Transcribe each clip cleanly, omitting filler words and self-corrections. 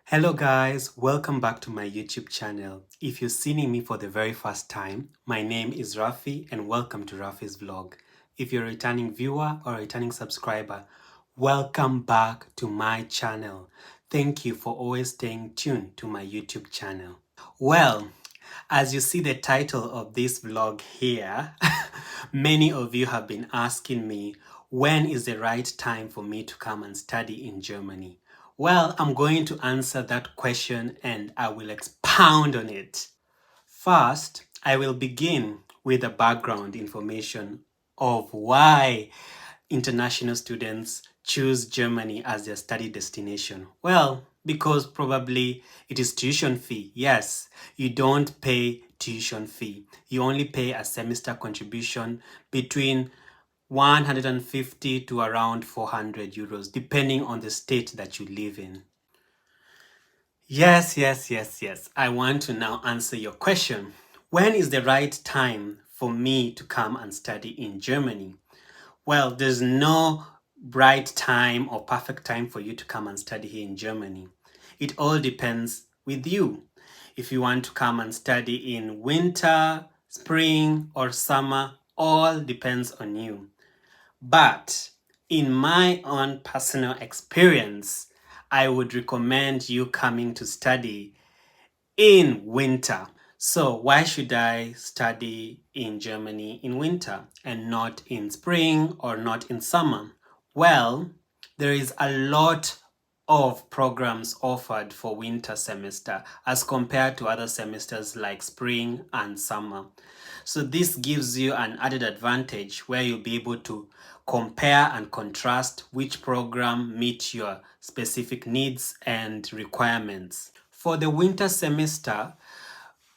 Hello guys, welcome back to my YouTube channel. If you're seeing me for the very first time, my name is Rafi and welcome to Rafi's vlog. If you're a returning viewer or a returning subscriber, welcome back to my channel. Thank you for always staying tuned to my YouTube channel. Well, as you see the title of this vlog here, many of you have been asking me when is the right time for me to come and study in Germany. Well, I'm going to answer that question and I will expound on it. First, I will begin with the background information of why international students choose Germany as their study destination. Well, because probably it is tuition fee. Yes, you don't pay tuition fee. You only pay a semester contribution between 150 to around 400 euros, depending on the state that you live in. Yes. I want to now answer your question. When is the right time for me to come and study in Germany? Well, there's no right time or perfect time for you to come and study here in Germany. It all depends with you. If you want to come and study in winter, spring, or summer, all depends on you. But in my own personal experience, I would recommend you coming to study in winter. So why should I study in Germany in winter and not in spring or not in summer? Well, there is a lot of programs offered for winter semester as compared to other semesters like spring and summer. So this gives you an added advantage where you'll be able to compare and contrast which program meets your specific needs and requirements. For the winter semester,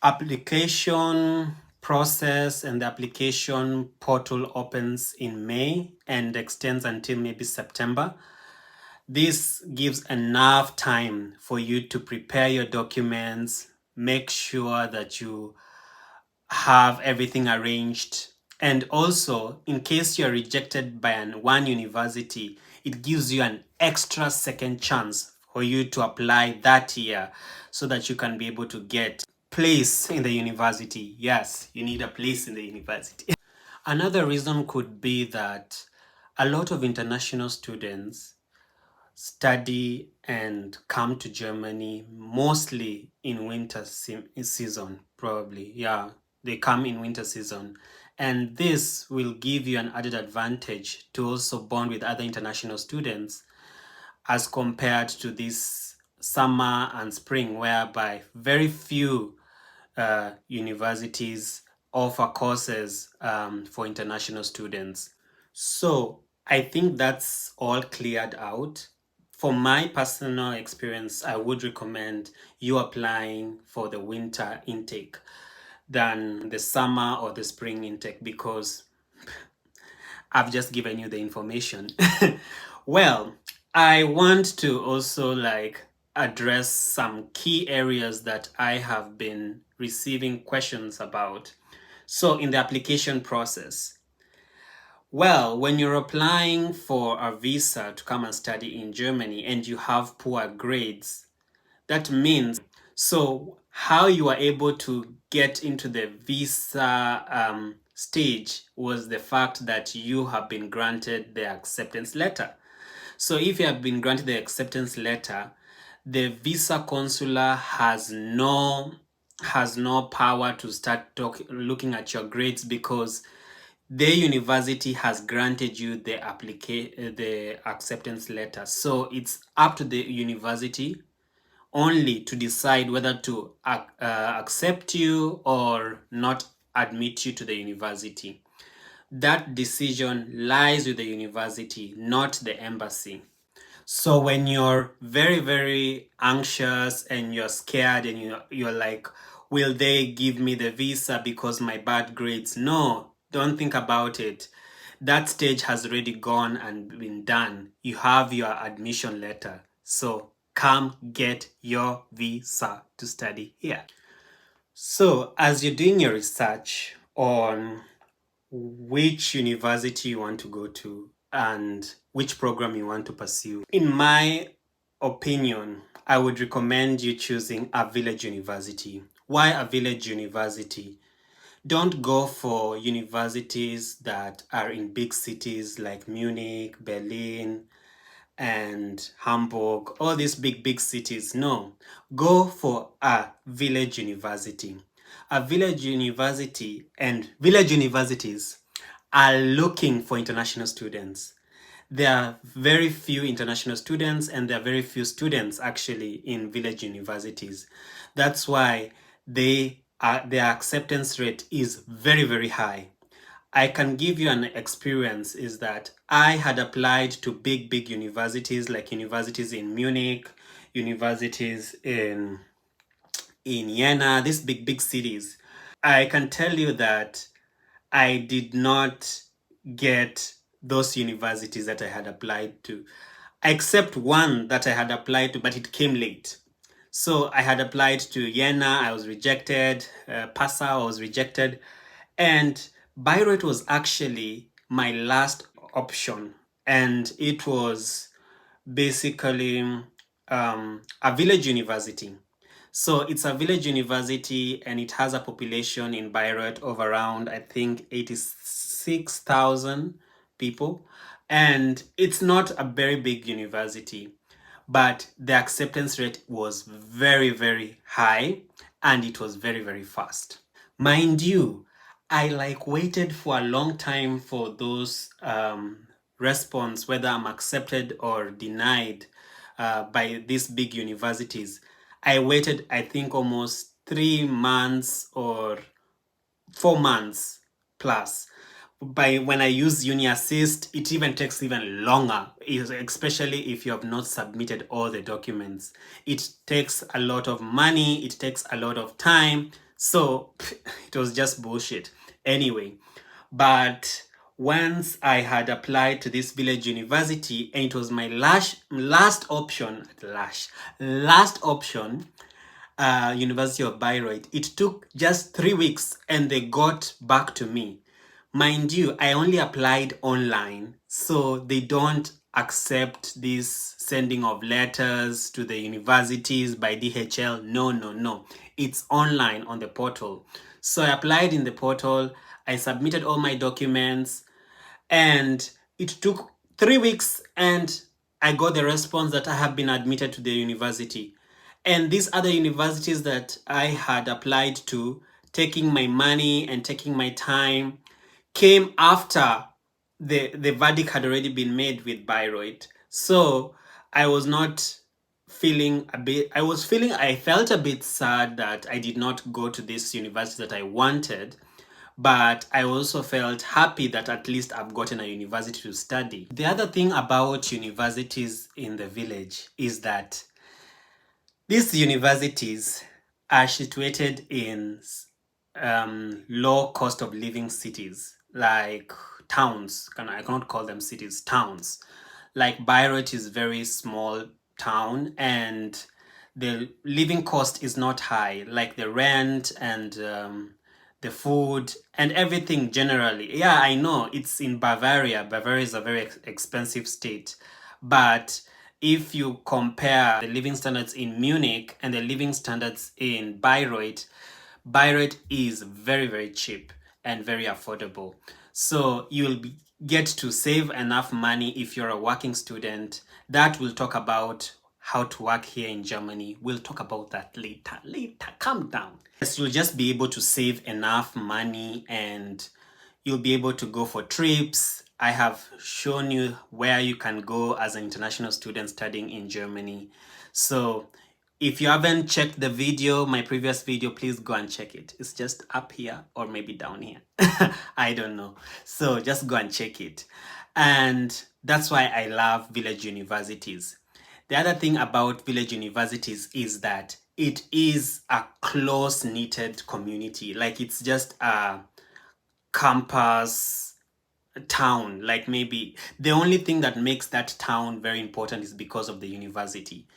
application process and the application portal opens in May and extends until maybe September. This gives enough time for you to prepare your documents, make sure that you have everything arranged, and also in case you're rejected by one university, it gives you an extra second chance for you to apply that year so that you can be able to get place in the university. Yes, you need a place in the university. Another reason could be that a lot of international students study and come to Germany mostly in winter season, probably. Yeah, they come in winter season. And this will give you an added advantage to also bond with other international students as compared to this summer and spring, whereby very few universities offer courses for international students. So I think that's all cleared out. For my personal experience, I would recommend you applying for the winter intake than the summer or the spring intake because I've just given you the information. Well, I want to also address some key areas that I have been receiving questions about. So in the application process, well, when you're applying for a visa to come and study in Germany and you have poor grades, that means, so how you are able to get into the visa stage was the fact that you have been granted the acceptance letter. So if you have been granted the acceptance letter, the visa consular has no power to start looking at your grades because the university has granted you the acceptance letter. So it's up to the university only to decide whether to accept you or not admit you to the university. That decision lies with the university, not the embassy. So when you're very anxious and you're scared and you're like, will they give me the visa because my bad grades? No, don't think about it. That stage has already gone and been done. You have your admission letter. So come get your visa to study here. So as you're doing your research on which university you want to go to and which program you want to pursue, in my opinion, I would recommend you choosing a village university. Why a village university? Don't go for universities that are in big cities like Munich, Berlin, and Hamburg, all these big cities. No, go for a village university. A village university and village universities are looking for international students. There are very few international students and there are very few students actually in village universities. That's why their acceptance rate is very high. I can give you an experience is that I had applied to big universities like universities in Munich, universities in Jena, these big cities. I can tell you that I did not get those universities that I had applied to, except one that I had applied to, but it came late. So I had applied to Jena, I was rejected, Passau, I was rejected, and Bayreuth was actually my last option, and it was basically a village university. So it's a village university and it has a population in Bayreuth of around, I think, 86,000 people. And it's not a very big university, but the acceptance rate was very high and it was very fast. Mind you, I waited for a long time for those response, whether I'm accepted or denied by these big universities. I waited, I think, almost 3 months or 4 months plus. By when I use Uni Assist, it even takes even longer, especially if you have not submitted all the documents. It takes a lot of money, it takes a lot of time, so it was just bullshit. Anyway, but once I had applied to this village university and it was my last option, University of Bayreuth, it took just 3 weeks and they got back to me. Mind you, I only applied online, so they don't accept this sending of letters to the universities by DHL. No. It's online on the portal. So I applied in the portal, I submitted all my documents, and it took 3 weeks and I got the response that I have been admitted to the university. And these other universities that I had applied to, taking my money and taking my time, came after the verdict had already been made with Bayreuth. So I was not feeling a bit, I felt a bit sad that I did not go to this university that I wanted, but I also felt happy that at least I've gotten a university to study. The other thing about universities in the village is that these universities are situated in low cost of living cities, like towns. I cannot call them cities, towns. Like Bayreuth is very small town and the living cost is not high, like the rent and the food and everything generally. Yeah, I know it's in Bavaria. Bavaria is a very expensive state, but if you compare the living standards in Munich and the living standards in Bayreuth, Bayreuth is very cheap and very affordable. So you'll get to save enough money if you're a working student. That we'll talk about how to work here in Germany. We'll talk about that later. Calm down. Yes, you'll just be able to save enough money and you'll be able to go for trips. I have shown you where you can go as an international student studying in Germany. So if you haven't checked the video, my previous video, please go and check it. It's just up here or maybe down here. I don't know. So just go and check it. And that's why I love village universities. The other thing about village universities is that it is a close-knitted community. Like it's just a campus town. Like maybe the only thing that makes that town very important is because of the university.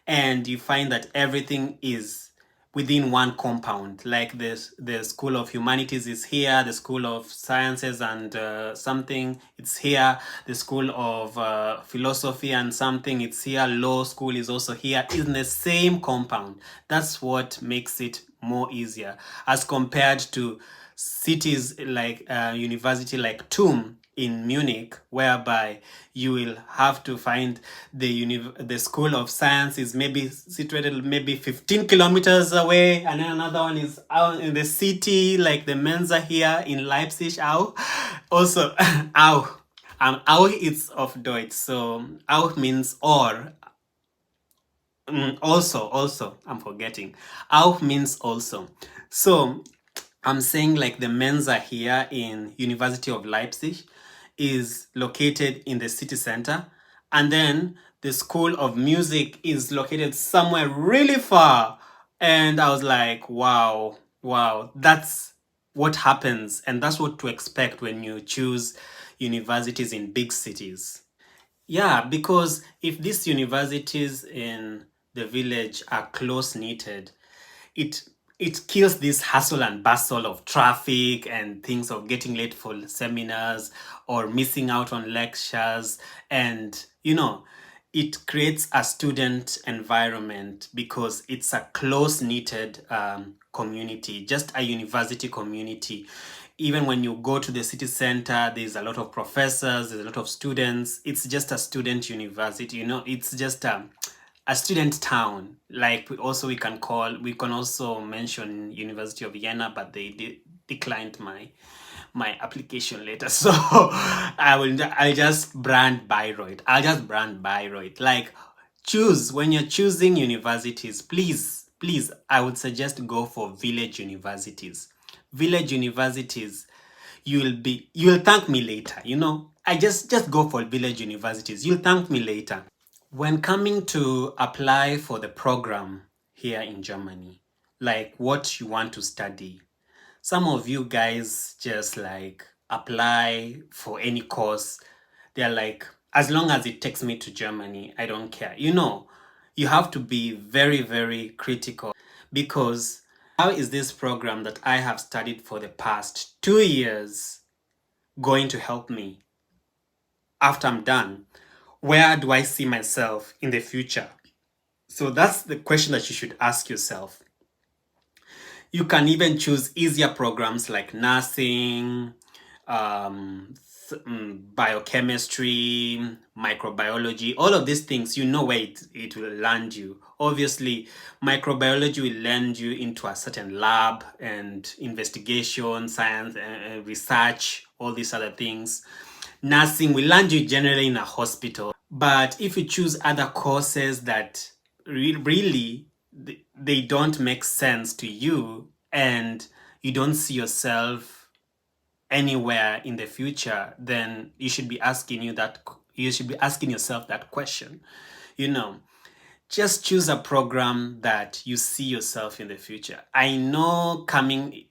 and you find that everything is within one compound. Like this, the School of Humanities is here, the School of Sciences and something, it's here, the School of Philosophy and something, it's here, Law School is also here, in the same compound. That's what makes it more easier as compared to cities like university like TUM in Munich, whereby you will have to find the School of Science is maybe situated maybe 15 kilometers away, and then another one is out in the city, like the Mensa here in Leipzig. Au. Also, au. Au is of Deutsch, so au means or. Also, I'm forgetting. Au means also. So I'm saying like the Mensa here in University of Leipzig is located in the city center, and then the School of Music is located somewhere really far. And I was like, wow, that's what happens, and that's what to expect when you choose universities in big cities. Yeah, because if these universities in the village are close knitted, it it kills this hustle and bustle of traffic and things of getting late for seminars or missing out on lectures. And it creates a student environment because it's a close knitted community, just a university community. Even when you go to the city center, there's a lot of professors, there's a lot of students. It's just a student university, it's just a student town. Like we can also mention University of Vienna, but they declined my application later. So I'll just brand Bayreuth. I'll just brand Bayreuth. Like, choose when you're choosing universities, please, I would suggest go for village universities. Village universities, you'll thank me later. I just go for village universities. You'll thank me later. When coming to apply for the program here in Germany, like what you want to study, some of you guys just like apply for any course. They're like, as long as it takes me to Germany, I don't care. You have to be very, very critical, because how is this program that I have studied for the past 2 years going to help me after I'm done? Where do I see myself in the future? So that's the question that you should ask yourself. You can even choose easier programs like nursing, biochemistry, microbiology, all of these things. You know where it will land you. Obviously, microbiology will land you into a certain lab and investigation, science, research, all these other things. Nursing will land you generally in a hospital. But if you choose other courses that really they don't make sense to you, and you don't see yourself anywhere in the future, then you should be asking yourself that question. you know just choose a program that you see yourself in the future. I know coming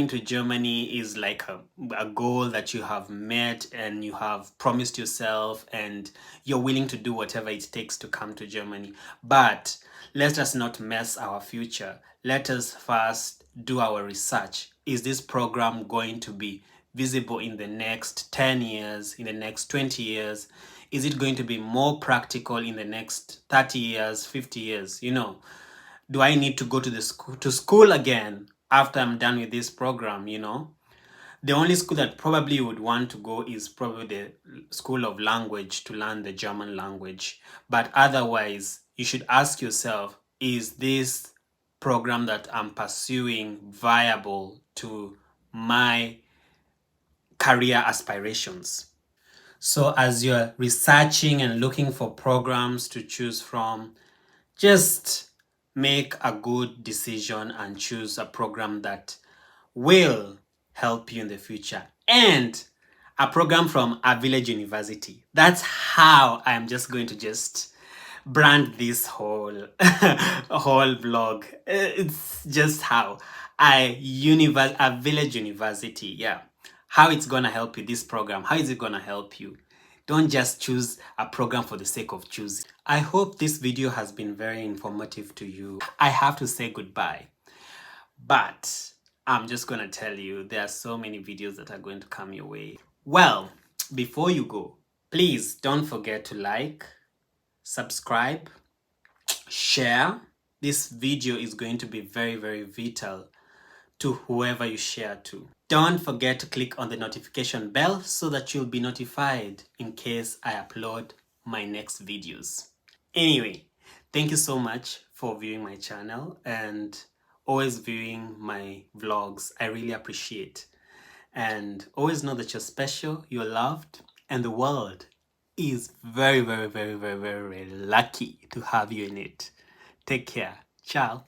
to Germany is like a goal that you have met and you have promised yourself, and you're willing to do whatever it takes to come to Germany. But let us not mess our future. Let us first do our research. Is this program going to be visible in the next 10 years, in the next 20 years? Is it going to be more practical in the next 30 years, 50 years? Do I need to go to school again after I'm done with this program? The only school that probably you would want to go is probably the School of Language to learn the German language. But otherwise, you should ask yourself, is this program that I'm pursuing viable to my career aspirations? So as you're researching and looking for programs to choose from, just make a good decision and choose a program that will help you in the future, and a program from a village university. That's how I'm just going to just brand this whole whole blog. It's just how a village university, yeah. How it's gonna help you, this program, how is it gonna help you? Don't just choose a program for the sake of choosing. I hope this video has been very informative to you. I have to say goodbye, but I'm just gonna tell you there are so many videos that are going to come your way. Well, before you go, please don't forget to like, subscribe, share. This video is going to be very, very vital to whoever you share to. Don't forget to click on the notification bell so that you'll be notified in case I upload my next videos. Anyway, thank you so much for viewing my channel and always viewing my vlogs. I really appreciate. And always know that you're special, you're loved, and the world is very, very, very, very, very, very lucky to have you in it. Take care. Ciao.